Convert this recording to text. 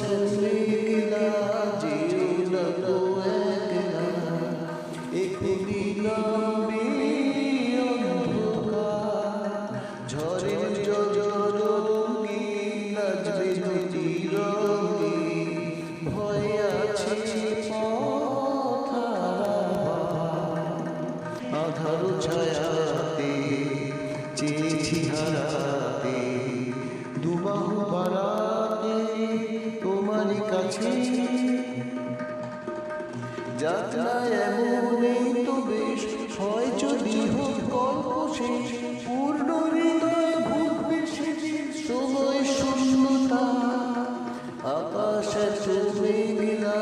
তুমি গেলা যেও না গো একলা এখনি নামে অন্ধকার ঝড়ের জলরঙ্গি নাচবে নদী রঙ্গি ভয় আছে আধার ছায়াতে চেয়েছি হারাতে দুবাহু বাড়াতে তোমার কাছে যাত্রা এমনই তো বেশ হয় যদি হোক গল্প শেষ পূর্ণ হৃদয় ভুগবে সময় শূন্যতা আকাশে তুমি গেলা